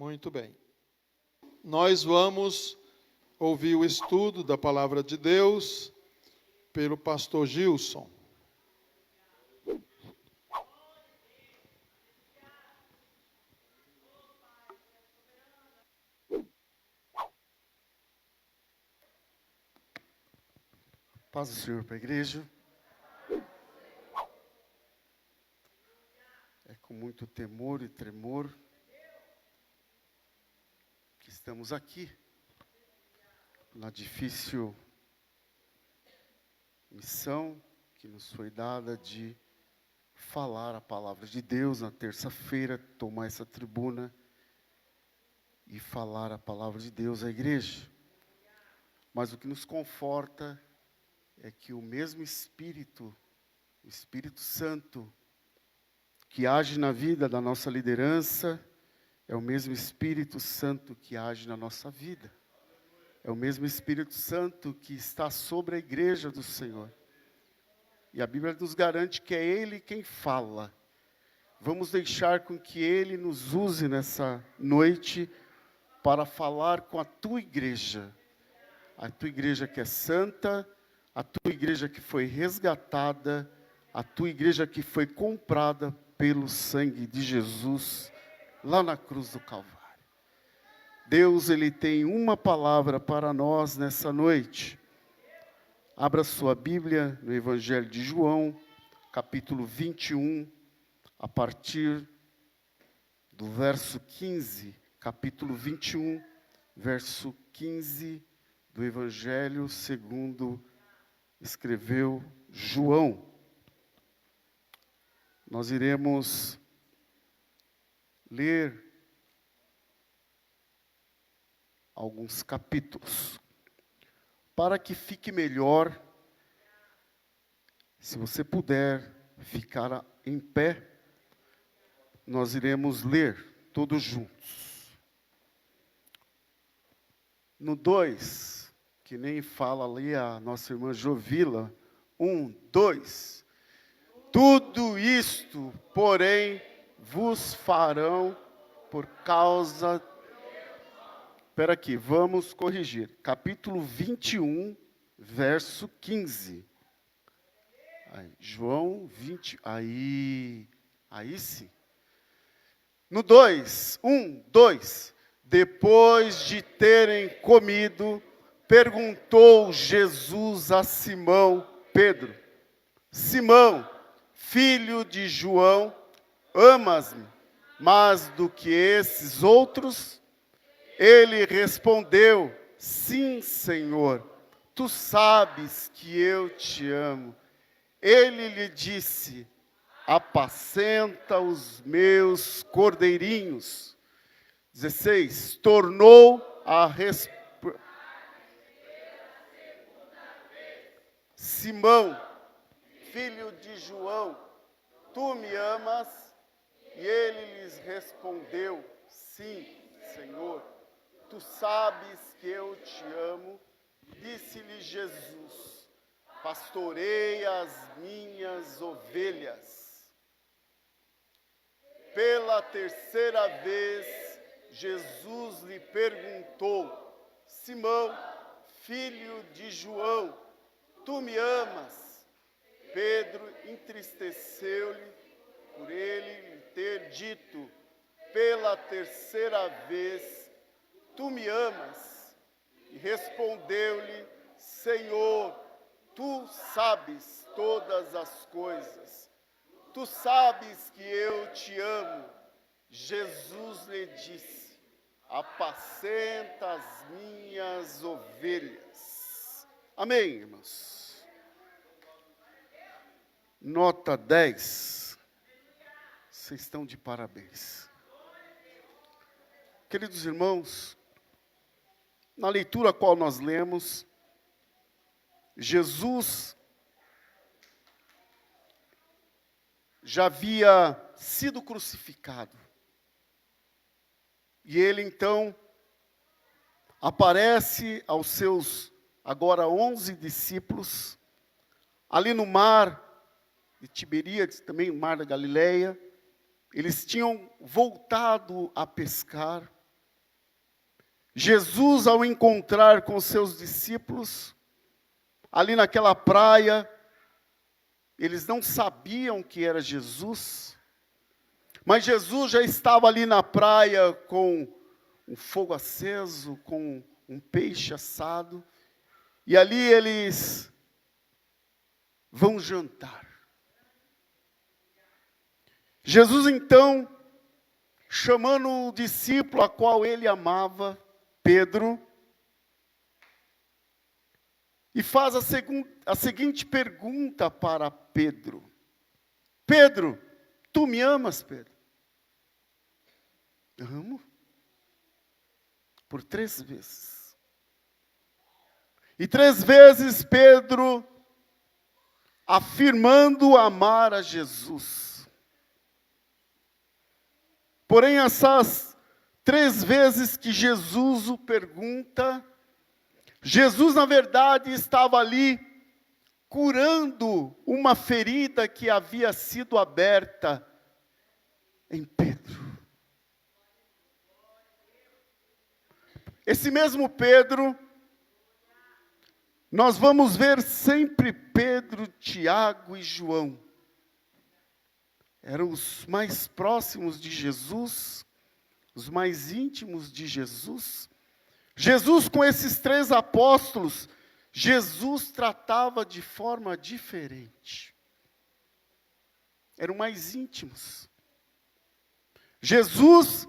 Muito bem. Nós vamos ouvir o estudo da Palavra de Deus pelo pastor Gilson. Paz do Senhor para a igreja. É com muito temor e tremor que estamos aqui, na difícil missão que nos foi dada de falar a palavra de Deus na terça-feira, tomar essa tribuna e falar a palavra de Deus à igreja. Mas o que nos conforta é que o mesmo Espírito, o Espírito Santo, que age na vida da nossa liderança, é o mesmo Espírito Santo que age na nossa vida. É o mesmo Espírito Santo que está sobre a igreja do Senhor. E a Bíblia nos garante que é Ele quem fala. Vamos deixar com que Ele nos use nessa noite para falar com a tua igreja. A tua igreja que é santa, a tua igreja que foi resgatada, a tua igreja que foi comprada pelo sangue de Jesus lá na cruz do Calvário. Deus, Ele tem uma palavra para nós nessa noite. Abra sua Bíblia no Evangelho de João, capítulo 21, a partir do verso 15. Capítulo 21, verso 15 do Evangelho segundo escreveu João. Nós iremos ler alguns capítulos. Para que fique melhor, se você puder ficar em pé, nós iremos ler todos juntos. No 2, que nem fala ali a nossa irmã Jovila, 1, 2. Tudo isto, porém, vos farão por causa... Espera aqui, vamos corrigir. Capítulo 21, verso 15. João 20, aí sim. No 2, 2. Depois de terem comido, perguntou Jesus a Simão Pedro: Simão, filho de João, amas-me mais do que esses outros? Ele respondeu: sim, Senhor, tu sabes que eu te amo. Ele lhe disse: apacenta os meus cordeirinhos. 16, tornou a responder: Simão, filho de João, tu me amas? E ele lhes respondeu: sim, Senhor, tu sabes que eu te amo. Disse-lhe Jesus: pastorei as minhas ovelhas. Pela terceira vez, Jesus lhe perguntou: Simão, filho de João, tu me amas? Pedro entristeceu-lhe por ele lhe ter dito pela terceira vez: tu me amas? E respondeu-lhe: Senhor, tu sabes todas as coisas. Tu sabes que eu te amo. Jesus lhe disse: apacenta as minhas ovelhas. Amém, irmãos? Nota 10. Vocês estão de parabéns. Queridos irmãos, na leitura a qual nós lemos, Jesus já havia sido crucificado. E ele então aparece aos seus agora 11 discípulos, ali no mar de Tiberíades, também no mar da Galileia. Eles tinham voltado a pescar. Jesus, ao encontrar com seus discípulos, ali naquela praia, eles não sabiam que era Jesus, mas Jesus já estava ali na praia com um fogo aceso, com um peixe assado, e ali eles vão jantar. Jesus então, chamando o discípulo a qual ele amava, Pedro, e faz a seguinte pergunta para Pedro: Pedro, tu me amas, Pedro? Amo. Por 3 vezes. E 3 vezes Pedro afirmando amar a Jesus. Porém, essas 3 vezes que Jesus o pergunta, Jesus, na verdade, estava ali curando uma ferida que havia sido aberta em Pedro. Esse mesmo Pedro, nós vamos ver sempre Pedro, Tiago e João. Eram os mais próximos de Jesus, os mais íntimos de Jesus. Jesus, com esses 3 apóstolos, Jesus tratava de forma diferente. Eram mais íntimos. Jesus,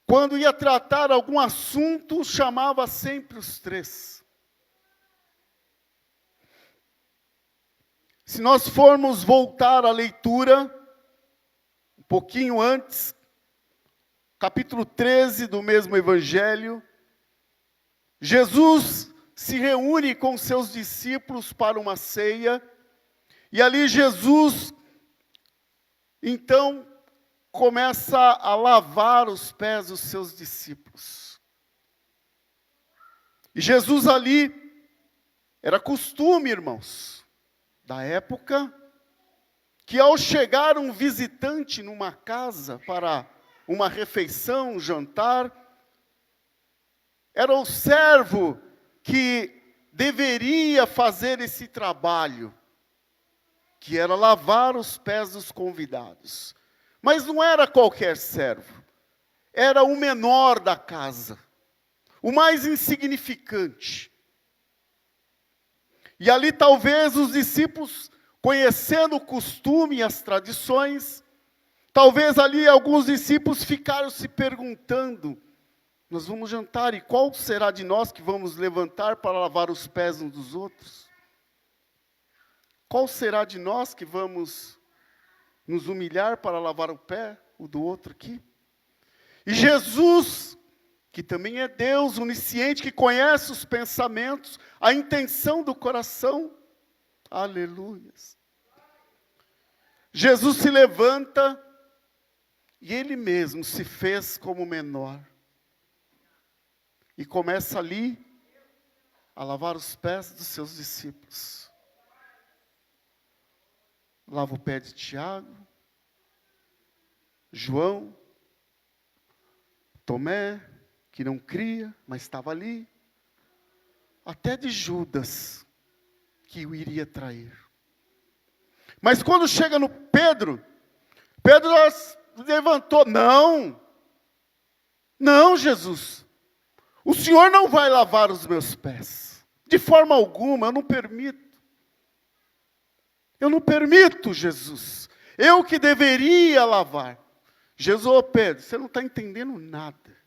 quando ia tratar algum assunto, chamava sempre os 3. Se nós formos voltar à leitura, um pouquinho antes, capítulo 13 do mesmo evangelho, Jesus se reúne com seus discípulos para uma ceia, e ali Jesus, então, começa a lavar os pés dos seus discípulos. E Jesus ali, era costume, irmãos, da época, que ao chegar um visitante numa casa para uma refeição, um jantar, era o servo que deveria fazer esse trabalho, que era lavar os pés dos convidados. Mas não era qualquer servo, era o menor da casa, o mais insignificante. E ali talvez os discípulos, conhecendo o costume e as tradições, talvez ali alguns discípulos ficaram se perguntando: nós vamos jantar, e qual será de nós que vamos levantar para lavar os pés uns dos outros? Qual será de nós que vamos nos humilhar para lavar o pé o do outro aqui? E Jesus, que também é Deus onisciente, que conhece os pensamentos, a intenção do coração, aleluias. Jesus se levanta e ele mesmo se fez como menor. E começa ali a lavar os pés dos seus discípulos. Lava o pé de Tiago, João, Tomé, que não cria, mas estava ali, até de Judas, que o iria trair. Mas quando chega no Pedro, Pedro levantou: não, Jesus, o Senhor não vai lavar os meus pés, de forma alguma, eu não permito. Eu não permito, Jesus. Eu que deveria lavar. Jesus, Pedro, você não está entendendo nada.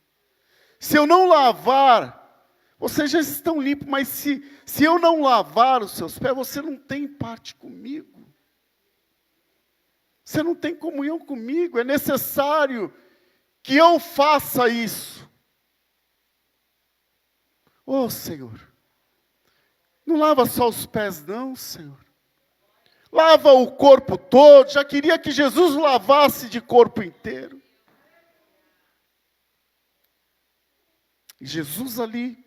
Se eu não lavar, vocês já estão limpos, mas se eu não lavar os seus pés, você não tem parte comigo. Você não tem comunhão comigo. É necessário que eu faça isso. Oh, Senhor, não lava só os pés não, Senhor. Lava o corpo todo. Já queria que Jesus lavasse de corpo inteiro. E Jesus ali,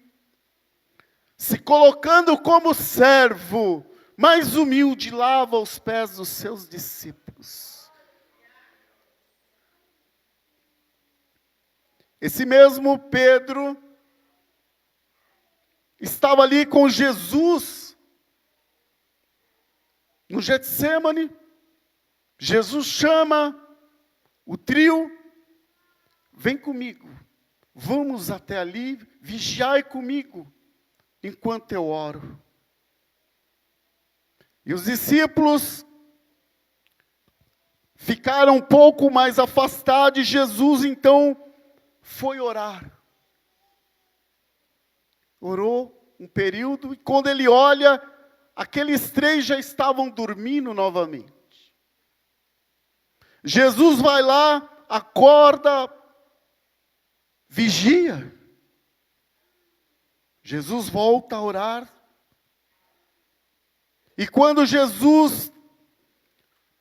se colocando como servo, mais humilde, lava os pés dos seus discípulos. Esse mesmo Pedro, estava ali com Jesus no Getsêmani. Jesus chama o trio: vem comigo, vamos até ali, vigiai comigo, enquanto eu oro. E os discípulos ficaram um pouco mais afastados, e Jesus então foi orar. Orou um período, e quando ele olha, aqueles três já estavam dormindo novamente. Jesus vai lá, acorda, vigia. Jesus volta a orar. E quando Jesus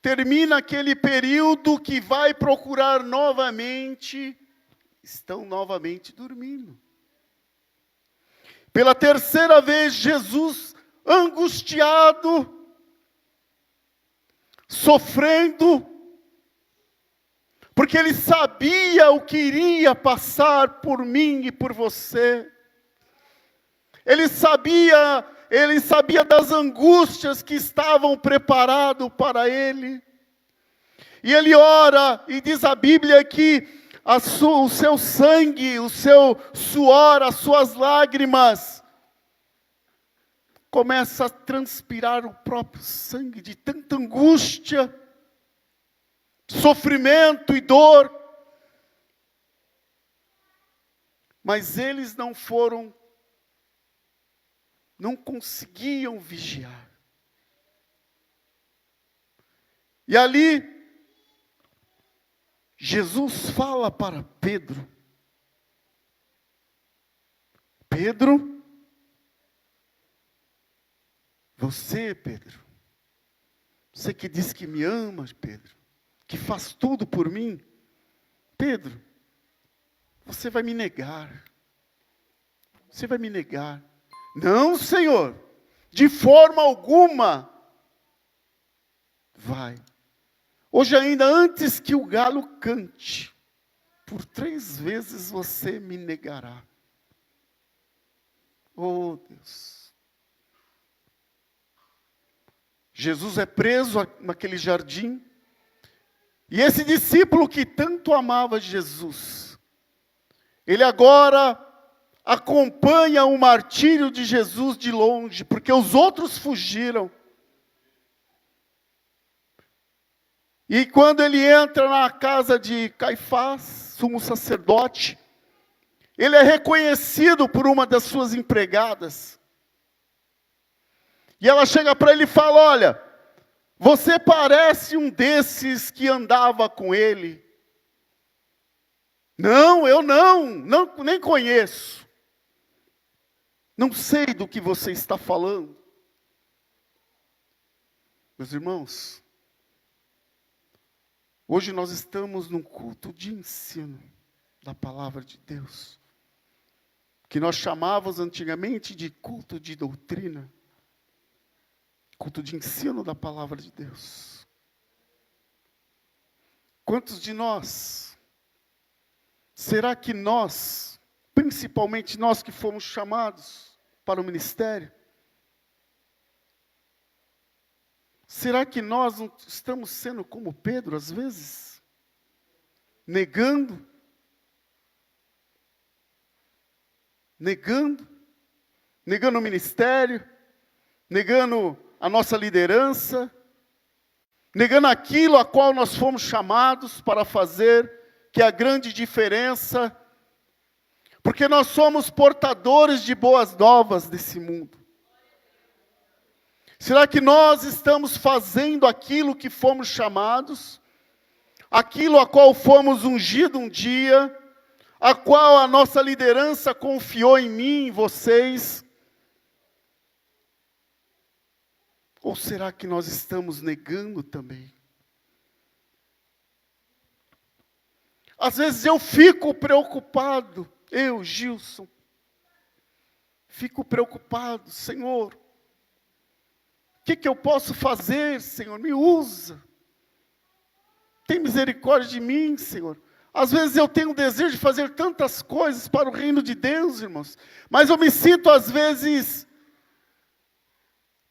termina aquele período que vai procurar novamente, estão novamente dormindo. Pela terceira vez, Jesus, angustiado, sofrendo, porque ele sabia o que iria passar por mim e por você. Ele sabia das angústias que estavam preparadas para ele. E ele ora, e diz a Bíblia que o seu sangue, o seu suor, as suas lágrimas, começa a transpirar o próprio sangue de tanta angústia, sofrimento e dor. Mas eles não conseguiam vigiar. E ali, Jesus fala para Pedro: Pedro, Pedro, você que diz que me ama, Pedro, que faz tudo por mim, Pedro, você vai me negar. Você vai me negar. Não, Senhor, de forma alguma. Vai. Hoje ainda, antes que o galo cante, por 3 vezes você me negará. Oh, Deus. Jesus é preso naquele jardim. E esse discípulo que tanto amava Jesus, ele agora acompanha o martírio de Jesus de longe, porque os outros fugiram. E quando ele entra na casa de Caifás, sumo sacerdote, ele é reconhecido por uma das suas empregadas. E ela chega para ele e fala: olha, você parece um desses que andava com ele. Não, eu nem conheço. Não sei do que você está falando. Meus irmãos, hoje nós estamos num culto de ensino da palavra de Deus, que nós chamávamos antigamente de culto de doutrina, culto de ensino da palavra de Deus. Quantos de nós, será que nós, principalmente nós que fomos chamados para o ministério, será que nós não estamos sendo como Pedro às vezes? Negando o ministério, negando a nossa liderança, negando aquilo a qual nós fomos chamados para fazer, que é a grande diferença, porque nós somos portadores de boas novas desse mundo. Será que nós estamos fazendo aquilo que fomos chamados, aquilo a qual fomos ungidos um dia, a qual a nossa liderança confiou em mim, em vocês? Ou será que nós estamos negando também? Às vezes eu fico preocupado, Gilson, fico preocupado: Senhor, o que eu posso fazer, Senhor? Me usa. Tem misericórdia de mim, Senhor. Às vezes eu tenho o desejo de fazer tantas coisas para o reino de Deus, irmãos. Mas eu me sinto às vezes,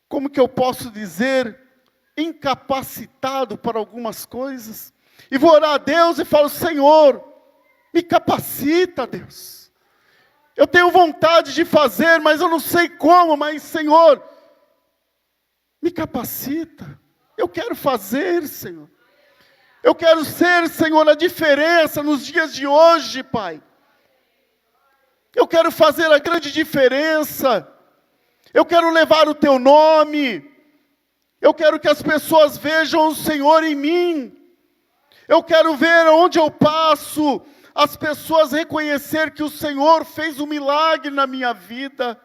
como que eu posso dizer, incapacitado para algumas coisas. E vou orar a Deus e falo, Senhor, me capacita, Deus. Eu tenho vontade de fazer, mas eu não sei como, mas Senhor, me capacita. Eu quero fazer, Senhor. Eu quero ser, Senhor, a diferença nos dias de hoje, Pai. Eu quero fazer a grande diferença. Eu quero levar o Teu nome. Eu quero que as pessoas vejam o Senhor em mim. Eu quero ver onde eu passo, as pessoas reconhecer que o Senhor fez um milagre na minha vida.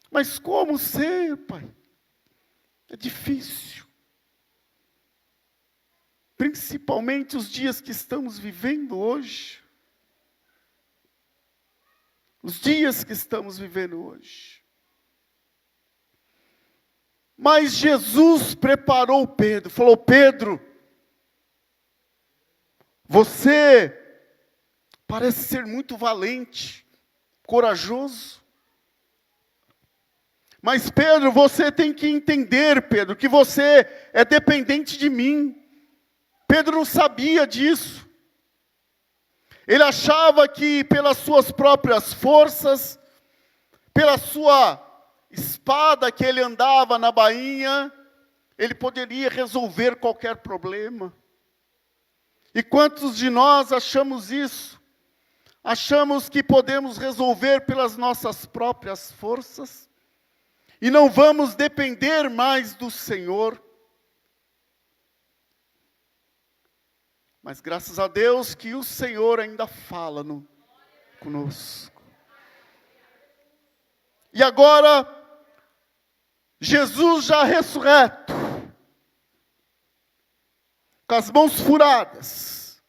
Mas como ser, Pai? É difícil. Principalmente os dias que estamos vivendo hoje. Os dias que estamos vivendo hoje. Mas Jesus preparou Pedro, falou, Pedro, você parece ser muito valente, corajoso. Mas Pedro, você tem que entender, Pedro, que você é dependente de mim. Pedro não sabia disso. Ele achava que pelas suas próprias forças, pela sua espada que ele andava na bainha, ele poderia resolver qualquer problema. E quantos de nós achamos isso? Achamos que podemos resolver pelas nossas próprias forças e não vamos depender mais do Senhor. Mas graças a Deus que o Senhor ainda fala conosco. E agora, Jesus já ressurreto, com as mãos furadas.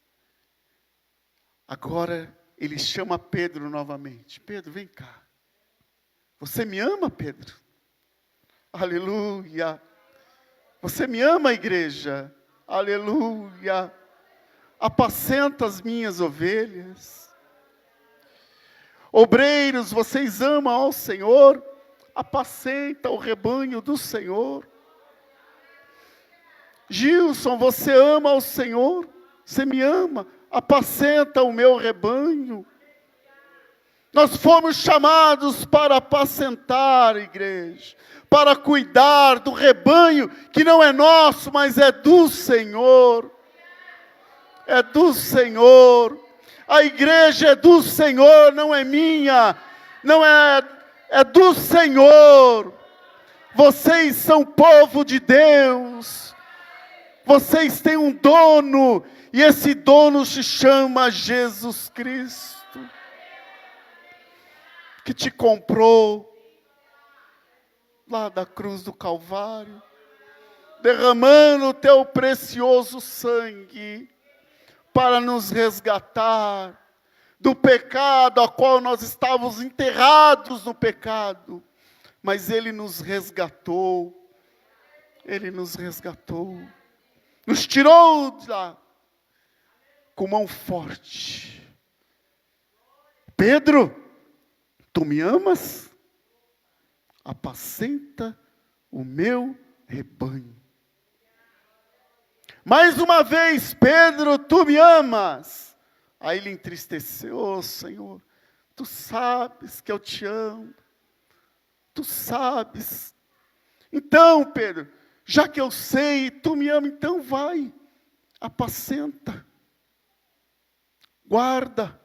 Agora ele chama Pedro novamente. Pedro, vem cá. Você me ama, Pedro? Aleluia. Você me ama, igreja? Aleluia. Apacenta as minhas ovelhas. Obreiros, vocês amam ao Senhor? Apacenta o rebanho do Senhor. Gilson, você ama ao Senhor? Você me ama? Apacenta o meu rebanho. Nós fomos chamados para apacentar, igreja, para cuidar do rebanho que não é nosso, mas é do Senhor. É do Senhor. A igreja é do Senhor, não é minha. Não é do Senhor. Vocês são povo de Deus. Vocês têm um dono. E esse dono se chama Jesus Cristo. Que te comprou lá da cruz do Calvário. Derramando o teu precioso sangue. Para nos resgatar do pecado, a qual nós estávamos enterrados no pecado. Mas Ele nos resgatou. Ele nos resgatou. Nos tirou de lá com mão forte. Pedro, tu me amas? Apacenta o meu rebanho. Mais uma vez, Pedro, tu me amas? Aí ele entristeceu, oh, Senhor, tu sabes que eu te amo. Tu sabes. Então, Pedro, já que eu sei, tu me ama, então vai, apacenta, guarda,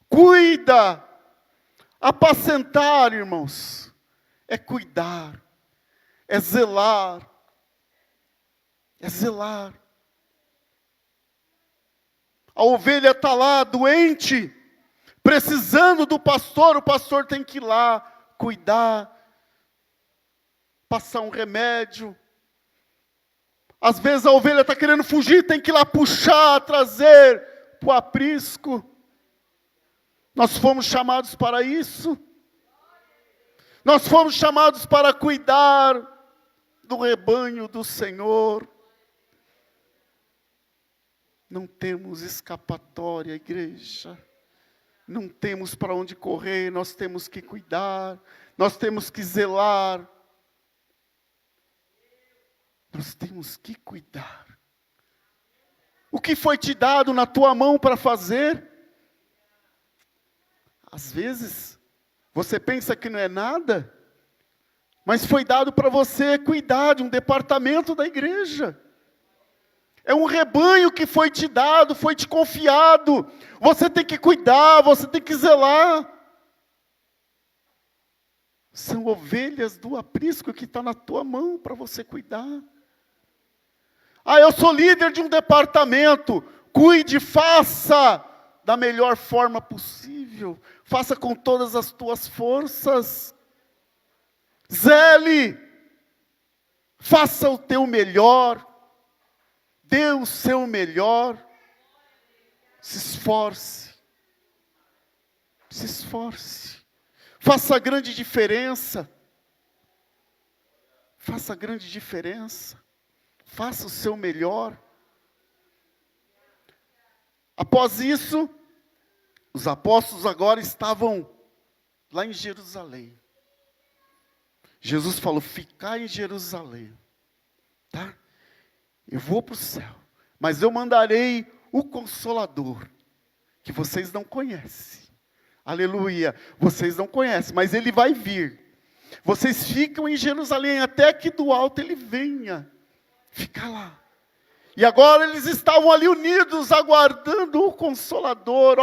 cuida. Apacentar, irmãos, é cuidar, é zelar, é zelar. A ovelha está lá, doente, precisando do pastor, o pastor tem que ir lá, cuidar, passar um remédio. Às vezes a ovelha está querendo fugir, tem que ir lá puxar, trazer para o aprisco. Nós fomos chamados para isso. Nós fomos chamados para cuidar do rebanho do Senhor. Não temos escapatória, igreja. Não temos para onde correr, nós temos que cuidar, nós temos que zelar. Nós temos que cuidar. O que foi te dado na tua mão para fazer? Às vezes, você pensa que não é nada, mas foi dado para você cuidar de um departamento da igreja. É um rebanho que foi te dado, foi te confiado. Você tem que cuidar, você tem que zelar. São ovelhas do aprisco que está na tua mão para você cuidar. Ah, eu sou líder de um departamento. Cuide, faça da melhor forma possível. Faça com todas as tuas forças. Zele. Faça o teu melhor. Dê o seu melhor. Se esforce. Se esforce. Faça grande diferença. Faça grande diferença. Faça o seu melhor. Após isso, os apóstolos agora estavam lá em Jerusalém. Jesus falou: ficai em Jerusalém, tá? Eu vou para o céu, mas eu mandarei o Consolador, que vocês não conhecem. Aleluia, vocês não conhecem, mas ele vai vir. Vocês ficam em Jerusalém até que do alto ele venha. Fica lá. E agora eles estavam ali unidos, aguardando o Consolador.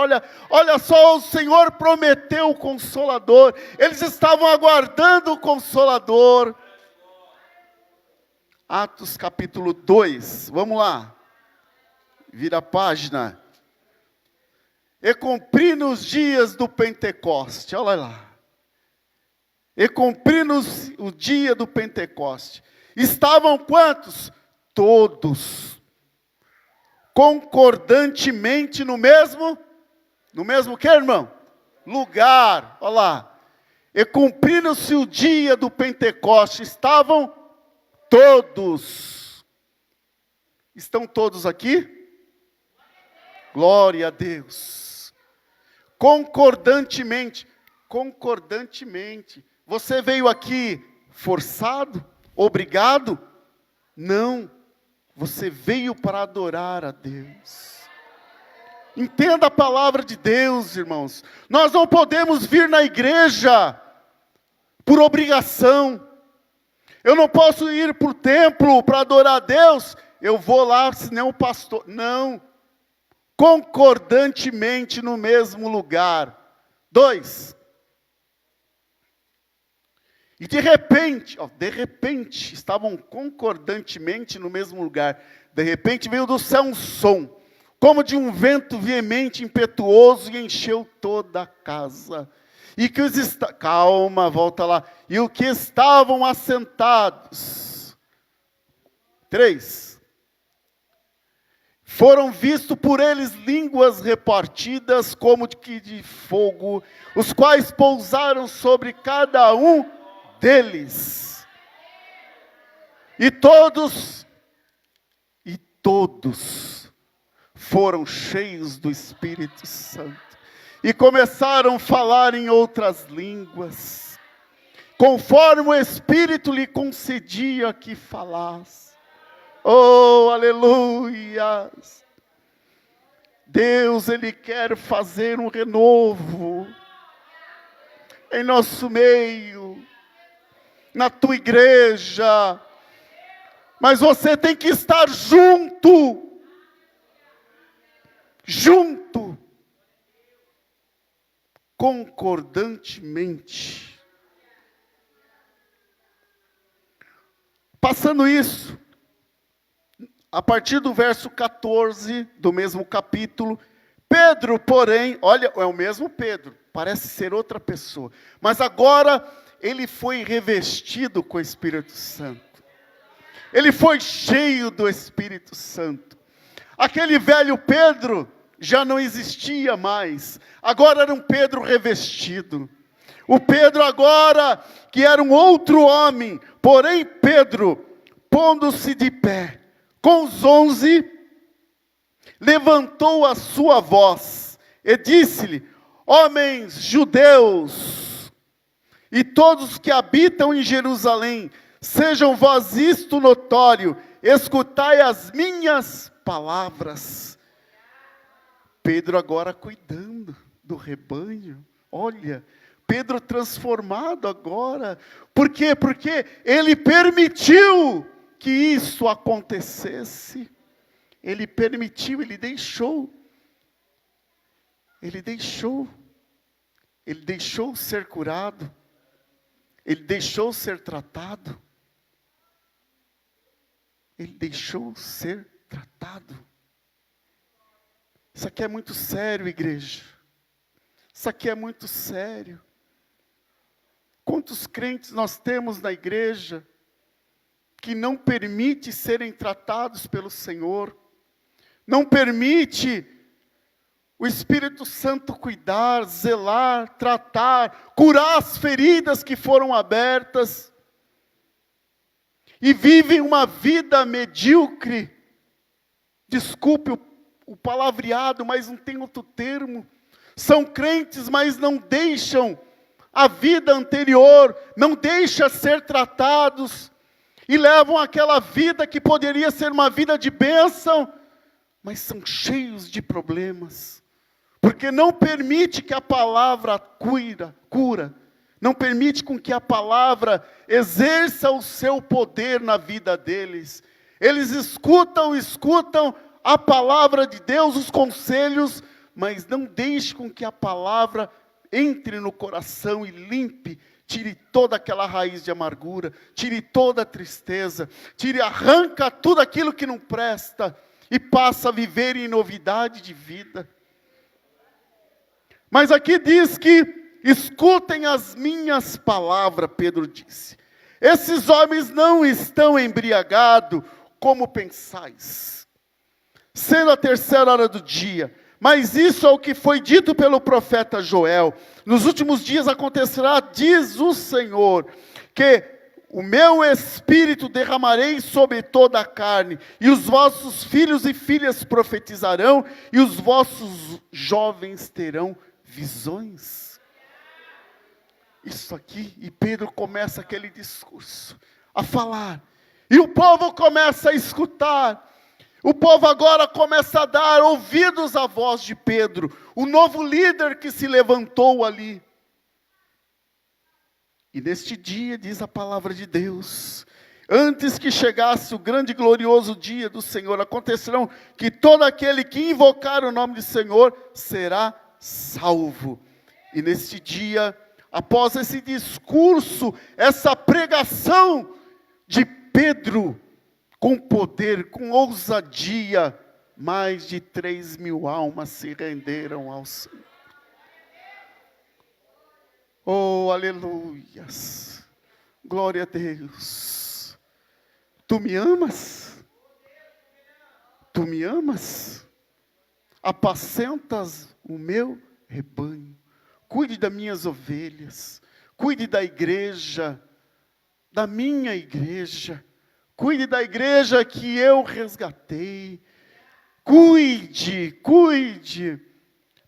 Olha só, o Senhor prometeu o Consolador. Eles estavam aguardando o Consolador. Atos capítulo 2, vamos lá. Vira a página. E cumprindo os dias do Pentecoste, olha lá. E cumprindo o dia do Pentecoste. Estavam quantos? Todos. Concordantemente no mesmo que, irmão? Lugar, olha lá. E cumprindo-se o dia do Pentecoste, estavam todos. Estão todos aqui? Glória a Deus. Concordantemente. Você veio aqui forçado? Obrigado? Não. Você veio para adorar a Deus. Entenda a palavra de Deus, irmãos. Nós não podemos vir na igreja por obrigação. Eu não posso ir para o templo para adorar a Deus. Eu vou lá, senão o pastor. Não. Concordantemente no mesmo lugar. 2. E de repente, estavam concordantemente no mesmo lugar. De repente veio do céu um som, como de um vento veemente, impetuoso, e encheu toda a casa. E que calma, volta lá. E o que estavam assentados. 3. Foram vistos por eles línguas repartidas, como de fogo, os quais pousaram sobre cada um deles. E todos foram cheios do Espírito Santo. E começaram a falar em outras línguas, conforme o Espírito lhe concedia que falasse. Oh, aleluia! Deus, Ele quer fazer um renovo em nosso meio, na tua igreja, mas você tem que estar junto, concordantemente. Passando isso, a partir do verso 14 do mesmo capítulo, Pedro, porém, olha, é o mesmo Pedro, parece ser outra pessoa, mas agora ele foi revestido com o Espírito Santo. Ele foi cheio do Espírito Santo. Aquele velho Pedro já não existia mais. Agora era um Pedro revestido. O Pedro agora, que era um outro homem. Porém Pedro, pondo-se de pé, com os 11, levantou a sua voz e disse-lhe: homens judeus e todos que habitam em Jerusalém, sejam vós isto notório, escutai as minhas palavras. Pedro agora cuidando do rebanho, olha, Pedro transformado agora, por quê? Porque ele permitiu que isso acontecesse, ele permitiu, ele deixou ser curado, ele deixou ser tratado, Isso aqui é muito sério, igreja, isso aqui é muito sério. Quantos crentes nós temos na igreja que não permite serem tratados pelo Senhor, não permite o Espírito Santo cuidar, zelar, tratar, curar as feridas que foram abertas, e vivem uma vida medíocre, desculpe o palavreado, mas não tem outro termo, são crentes, mas não deixam a vida anterior, não deixam ser tratados, e levam aquela vida que poderia ser uma vida de bênção, mas são cheios de problemas, porque não permite que a palavra cura, não permite com que a palavra exerça o seu poder na vida deles. Eles escutam a palavra de Deus, os conselhos, mas não deixe com que a palavra entre no coração e limpe, tire toda aquela raiz de amargura, tire toda a tristeza, arranca tudo aquilo que não presta, e passa a viver em novidade de vida. Mas aqui diz que, escutem as minhas palavras, Pedro disse. Esses homens não estão embriagados, como pensais, sendo a 3ª hora do dia. Mas isso é o que foi dito pelo profeta Joel. Nos últimos dias acontecerá, diz o Senhor, que o meu Espírito derramarei sobre toda a carne, e os vossos filhos e filhas profetizarão, e os vossos jovens terão visões. Isso aqui, e Pedro começa aquele discurso, a falar, e o povo começa a escutar, o povo agora começa a dar ouvidos à voz de Pedro, o novo líder que se levantou ali. E neste dia, diz a palavra de Deus, antes que chegasse o grande e glorioso dia do Senhor, acontecerão que todo aquele que invocar o nome do Senhor será salvo. E neste dia, após esse discurso, essa pregação de Pedro, com poder, com ousadia, mais de 3.000 almas se renderam ao Senhor. Oh, aleluias, glória a Deus. Tu me amas? Tu me amas? Apacentas o meu rebanho, cuide das minhas ovelhas, cuide da igreja, da minha igreja, cuide da igreja que eu resgatei, cuide.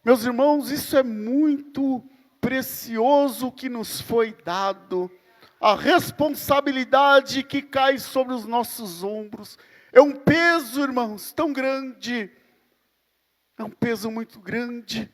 Meus irmãos, isso é muito precioso que nos foi dado, a responsabilidade que cai sobre os nossos ombros, é um peso, irmãos, tão grande, é um peso muito grande,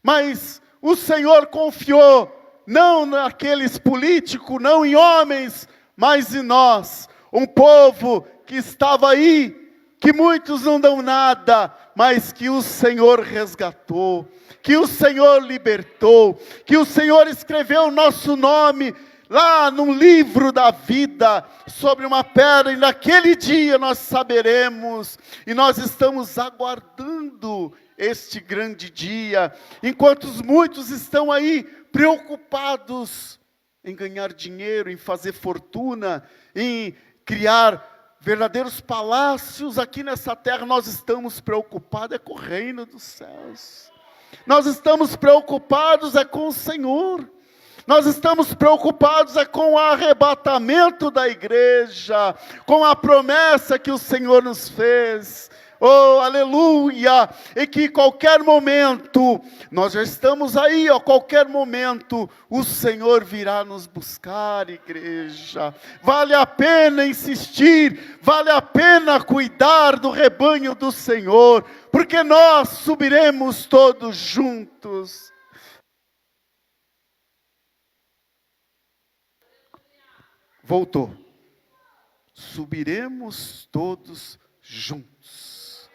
mas o Senhor confiou, não naqueles políticos, não em homens, mas em nós, um povo que estava aí, que muitos não dão nada, mas que o Senhor resgatou, que o Senhor libertou, que o Senhor escreveu o nosso nome lá no livro da vida, sobre uma pedra, e naquele dia nós saberemos, e nós estamos aguardando este grande dia, enquanto muitos estão aí preocupados em ganhar dinheiro, em fazer fortuna, em criar verdadeiros palácios aqui nessa terra, nós estamos preocupados com o reino dos céus, nós estamos preocupados com o Senhor, nós estamos preocupados com o arrebatamento da igreja, com a promessa que o Senhor nos fez. Oh, aleluia! E que qualquer momento, nós já estamos aí, a qualquer momento, o Senhor virá nos buscar, igreja. Vale a pena insistir, vale a pena cuidar do rebanho do Senhor, porque nós subiremos todos juntos. Voltou. Subiremos todos juntos.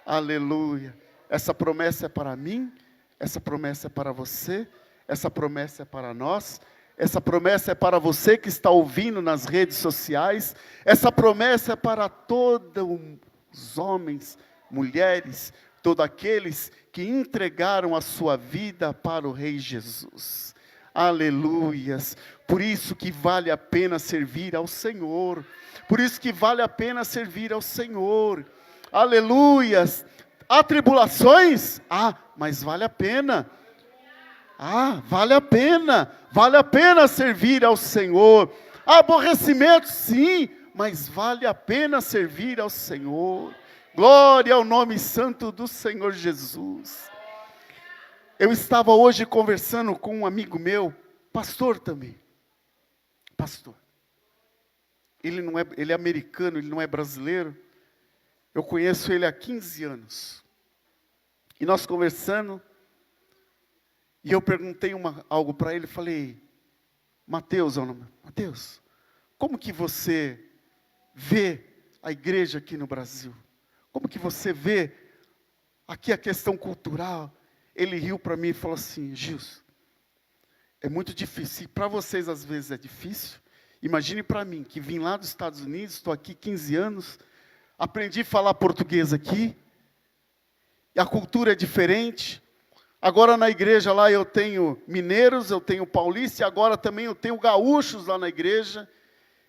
Aleluia. Essa promessa é para mim, essa promessa é para você, essa promessa é para nós, essa promessa é para você que está ouvindo nas redes sociais, essa promessa é para todos os homens, mulheres, todos aqueles que entregaram a sua vida para o Rei Jesus. Aleluias. Por isso que vale a pena servir ao Senhor. Por isso que vale a pena servir ao Senhor. Aleluias. Há tribulações? Mas vale a pena. Vale a pena. Vale a pena servir ao Senhor. Há aborrecimento? Sim, mas vale a pena servir ao Senhor. Glória ao nome santo do Senhor Jesus. Eu estava hoje conversando com um amigo meu, pastor também. Pastor. Ele é americano, ele não é brasileiro. Eu conheço ele há 15 anos. E nós conversando, e eu perguntei algo para ele, falei, Mateus, Mateus, como que você vê a igreja aqui no Brasil? Como que você vê aqui a questão cultural? Ele riu para mim e falou assim, Gilson, é muito difícil, para vocês às vezes é difícil, imagine para mim, que vim lá dos Estados Unidos, estou aqui 15 anos, aprendi a falar português aqui, e a cultura é diferente. Agora na igreja lá eu tenho mineiros, eu tenho paulistas, e agora também eu tenho gaúchos lá na igreja.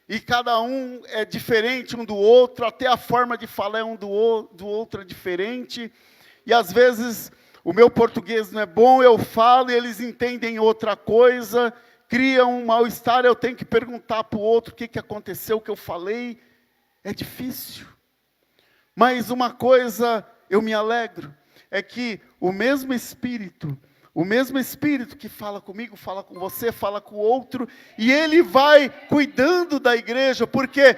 E cada um é diferente um do outro, até a forma de falar um do outro é diferente. E às vezes o meu português não é bom, eu falo e eles entendem outra coisa, criam um mal-estar, eu tenho que perguntar para o outro o que aconteceu, o que eu falei. É difícil. Mas uma coisa eu me alegro, é que o mesmo Espírito que fala comigo, fala com você, fala com o outro, e Ele vai cuidando da igreja, porque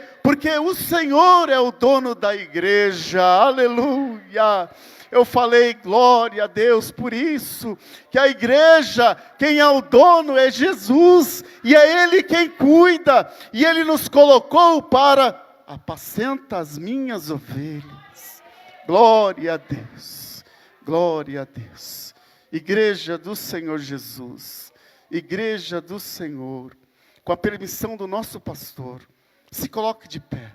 o Senhor é o dono da igreja, aleluia. Eu falei, glória a Deus, por isso, que a igreja, quem é o dono é Jesus, e é Ele quem cuida, e Ele nos colocou para apacenta as minhas ovelhas. Glória a Deus, glória a Deus. Igreja do Senhor Jesus, igreja do Senhor, com a permissão do nosso pastor, se coloque de pé.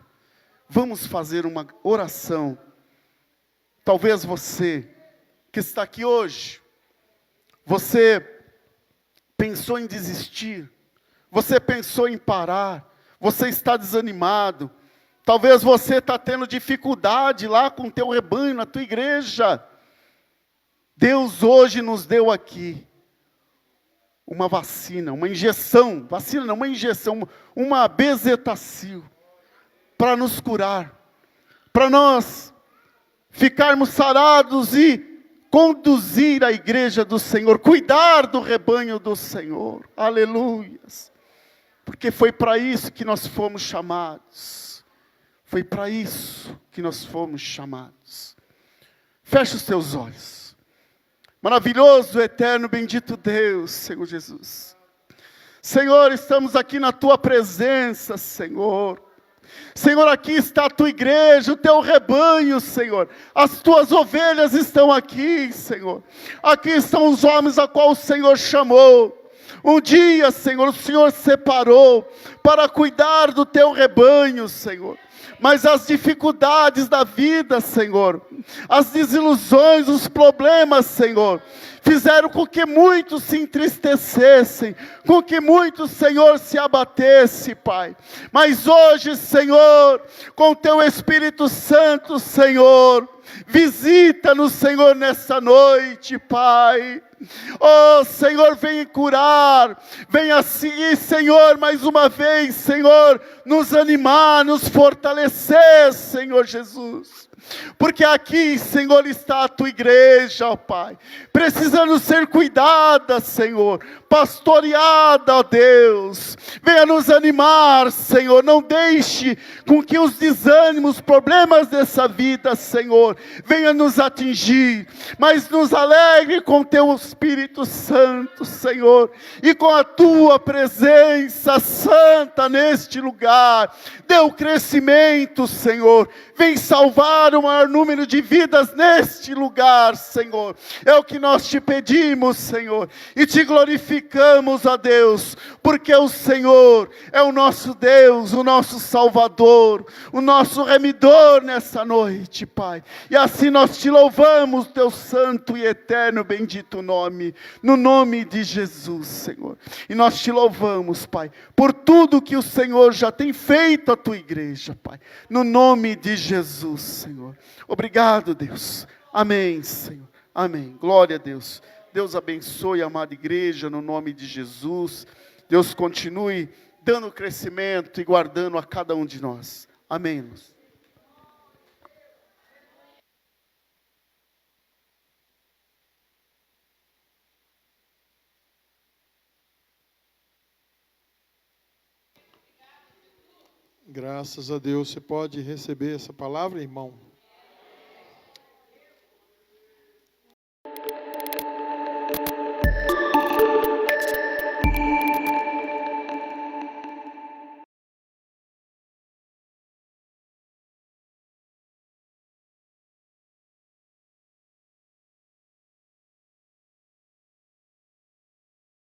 Vamos fazer uma oração. Talvez você que está aqui hoje, você pensou em desistir, você pensou em parar, você está desanimado, talvez você está tendo dificuldade lá com o teu rebanho, na tua igreja. Deus hoje nos deu aqui uma vacina, uma injeção, uma bezetacil, para nos curar, para nós ficarmos sarados e conduzir a igreja do Senhor, cuidar do rebanho do Senhor, aleluias, porque foi para isso que nós fomos chamados, foi para isso que nós fomos chamados. Feche os teus olhos. Maravilhoso, eterno, bendito Deus, Senhor Jesus. Senhor, estamos aqui na Tua presença, Senhor. Senhor, aqui está a Tua igreja, o Teu rebanho, Senhor. As Tuas ovelhas estão aqui, Senhor. Aqui estão os homens a qual o Senhor chamou. Um dia, Senhor, o Senhor separou para cuidar do Teu rebanho, Senhor. Mas as dificuldades da vida, Senhor, as desilusões, os problemas, Senhor, fizeram com que muitos se entristecessem, com que muitos, Senhor, se abatessem, Pai. Mas hoje, Senhor, com Teu Espírito Santo, Senhor, visita-nos, Senhor, nessa noite, Pai. Oh, Senhor, vem curar, venha seguir, Senhor, mais uma vez, Senhor, nos animar, nos fortalecer, Senhor Jesus. porque aqui, Senhor, está a tua igreja, ó Pai, precisando ser cuidada, Senhor, pastoreada, ó Deus. Venha nos animar, Senhor, não deixe com que os desânimos, problemas dessa vida, Senhor, venha nos atingir, mas nos alegre com teu Espírito Santo, Senhor, e com a tua presença santa neste lugar. Dê o crescimento, Senhor, vem salvar o maior número de vidas neste lugar, Senhor, é o que nós te pedimos, Senhor, e te glorificamos, ó Deus, porque o Senhor é o nosso Deus, o nosso Salvador, o nosso remidor nessa noite, Pai, e assim nós te louvamos, teu santo e eterno bendito nome, no nome de Jesus, Senhor, e nós te louvamos, Pai, por tudo que o Senhor já tem feito à tua igreja, Pai, no nome de Jesus, Senhor. Obrigado, Deus. Amém, Senhor. Amém. Glória a Deus. Deus abençoe a amada igreja no nome de Jesus. Deus continue dando crescimento e guardando a cada um de nós. Amém, irmãos. Graças a Deus. Você pode receber essa palavra, irmão?